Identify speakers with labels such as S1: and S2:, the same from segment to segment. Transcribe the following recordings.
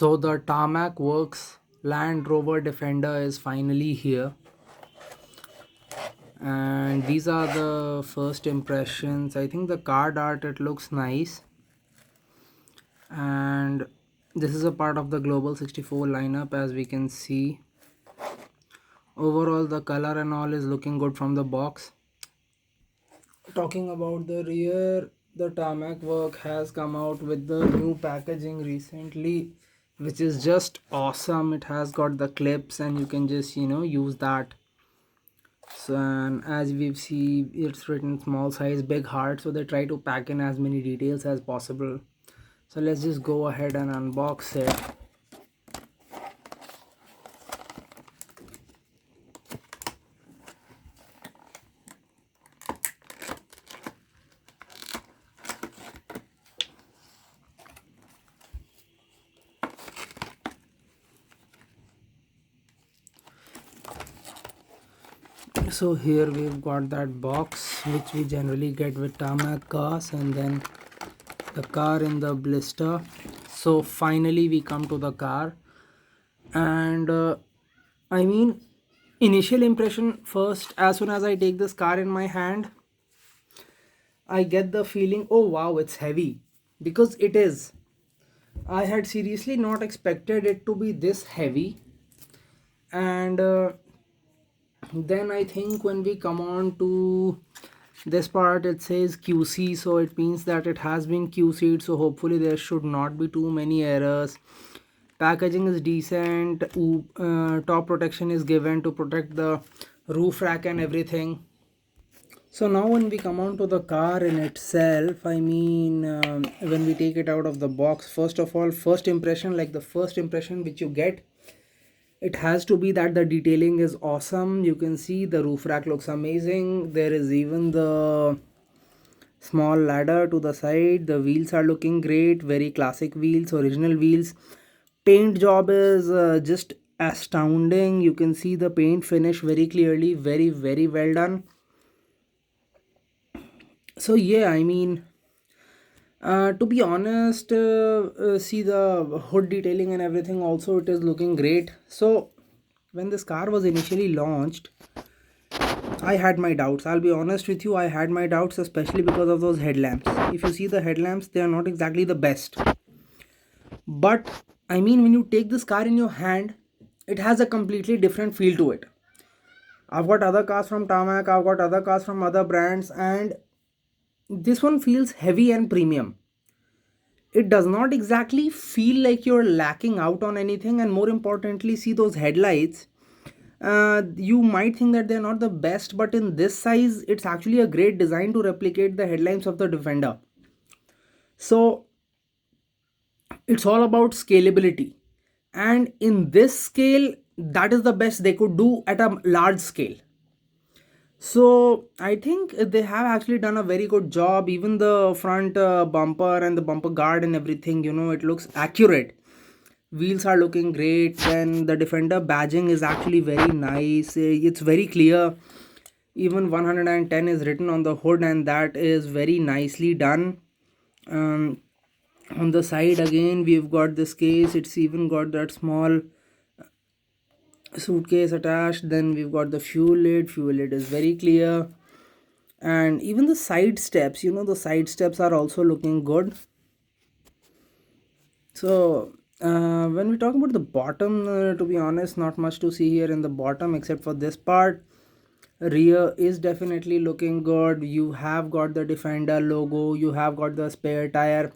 S1: So the Tarmac Works Land Rover Defender is finally here, and these are the first impressions. I think the card art, it looks nice, and this is a part of the Global 64 lineup. As we can see, overall the color and all is looking good from the box. Talking about the rear, the Tarmac Work has come out with the new packaging recently, which is just awesome. It has got the clips and you can just use that. So, and as we see, it's written small size big heart, so they try to pack in as many details as possible. So let's just go ahead and unbox it. So here we've got that box which we generally get with Tarmac cars, and then the car in the blister. So finally we come to the car, and I mean, initial impression first, as soon as I take this car in my hand, I get the feeling, oh wow, it's heavy, because it is. I had seriously not expected it to be this heavy. And then I think when we come on to this part, it says QC, so it means that it has been QC'd, so hopefully there should not be too many errors. Packaging is decent. Top protection is given to protect the roof rack and everything. So now when we come on to the car in itself, I mean, when we take it out of the box, first of all, first impression, like the first impression which you get, it has to be that the detailing is awesome. You can see the roof rack looks amazing. There is even the small ladder to the side. The wheels are looking great, very classic wheels, original wheels. Paint job is just astounding. You can see the paint finish very clearly, very well done. So yeah, I mean, to be honest, see the hood detailing and everything also, it is looking great. So when this car was initially launched, I had my doubts. I'll be honest with you, I had my doubts, especially because of those headlamps. If you see the headlamps, they are not exactly the best. But I mean, when you take this car in your hand, it has a completely different feel to it. I've got other cars from Tarmac, I've got other cars from other brands, and this one feels heavy and premium. It does not exactly feel like you're lacking out on anything, and more importantly, see those headlights. You might think that they're not the best, but in this size, it's actually a great design to replicate the headlights of the Defender. So it's all about scalability, and in this scale, that is the best they could do at a large scale. So I think they have actually done a very good job. Even the front bumper and the bumper guard and everything, it looks accurate. Wheels are looking great. Then the Defender badging is actually very nice. It's very clear. Even 110 is written on the hood, and that is very nicely done. um, on the side again, we've got this case. It's even got that small suitcase attached. Then we've got the fuel lid is very clear, and even the side steps, the side steps are also looking good. So when we talk about the bottom, to be honest, not much to see here in the bottom except for this part. Rear is definitely looking good. You have got the Defender logo, you have got the spare tire.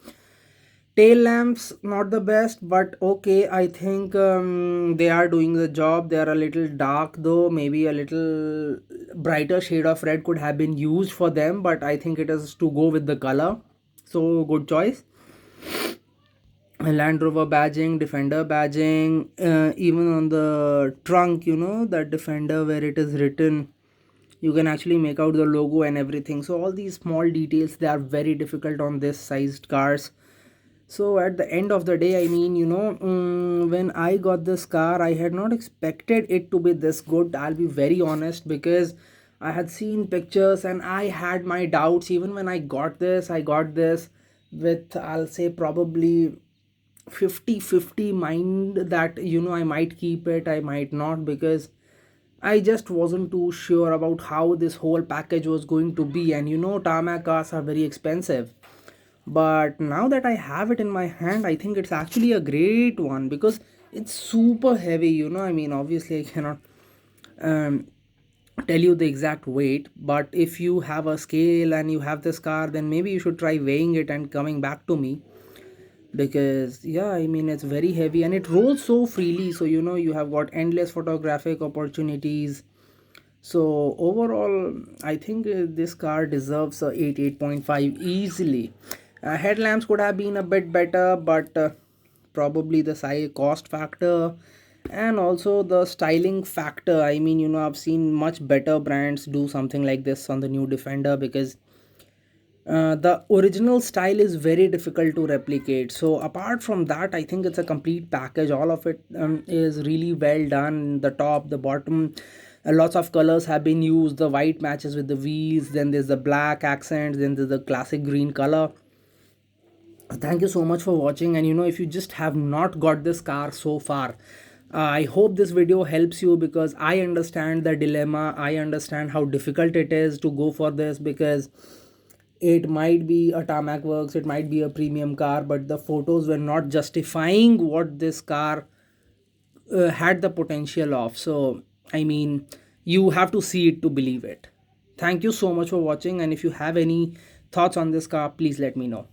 S1: Tail lamps not the best, but okay, I think they are doing the job. They are a little dark though, maybe a little brighter shade of red could have been used for them, but I think it is to go with the color, so good choice. Land Rover badging, Defender badging, even on the trunk, that Defender where it is written, you can actually make out the logo and everything. So all these small details, they are very difficult on this sized cars. So at the end of the day, I mean, when I got this car, I had not expected it to be this good. I'll be very honest, because I had seen pictures and I had my doubts. Even when I got this with, I'll say, probably 50-50 mind that I might keep it, I might not, because I just wasn't too sure about how this whole package was going to be. And tarmac cars are very expensive. But now that I have it in my hand, I think it's actually a great one because it's super heavy. I mean, obviously, I cannot um, tell you the exact weight, but if you have a scale and you have this car, then maybe you should try weighing it and coming back to me, because yeah, I mean, it's very heavy and it rolls so freely. So you have got endless photographic opportunities. So overall, I think this car deserves a 8.5 easily. Headlamps could have been a bit better, but probably the size cost factor and also the styling factor. I mean, I've seen much better brands do something like this on the new Defender, because the original style is very difficult to replicate. So apart from that, I think it's a complete package. All of it is really well done. The top, the bottom, lots of colors have been used. The white matches with the wheels, then there's the black accents, then there's the classic green color. Thank you so much for watching. And if you just have not got this car so far, I hope this video helps you, because I understand the dilemma. I understand how difficult it is to go for this, because it might be a tarmac works, it might be a premium car, but the photos were not justifying what this car had the potential of. So I mean, you have to see it to believe it. Thank you so much for watching, and if you have any thoughts on this car, please let me know.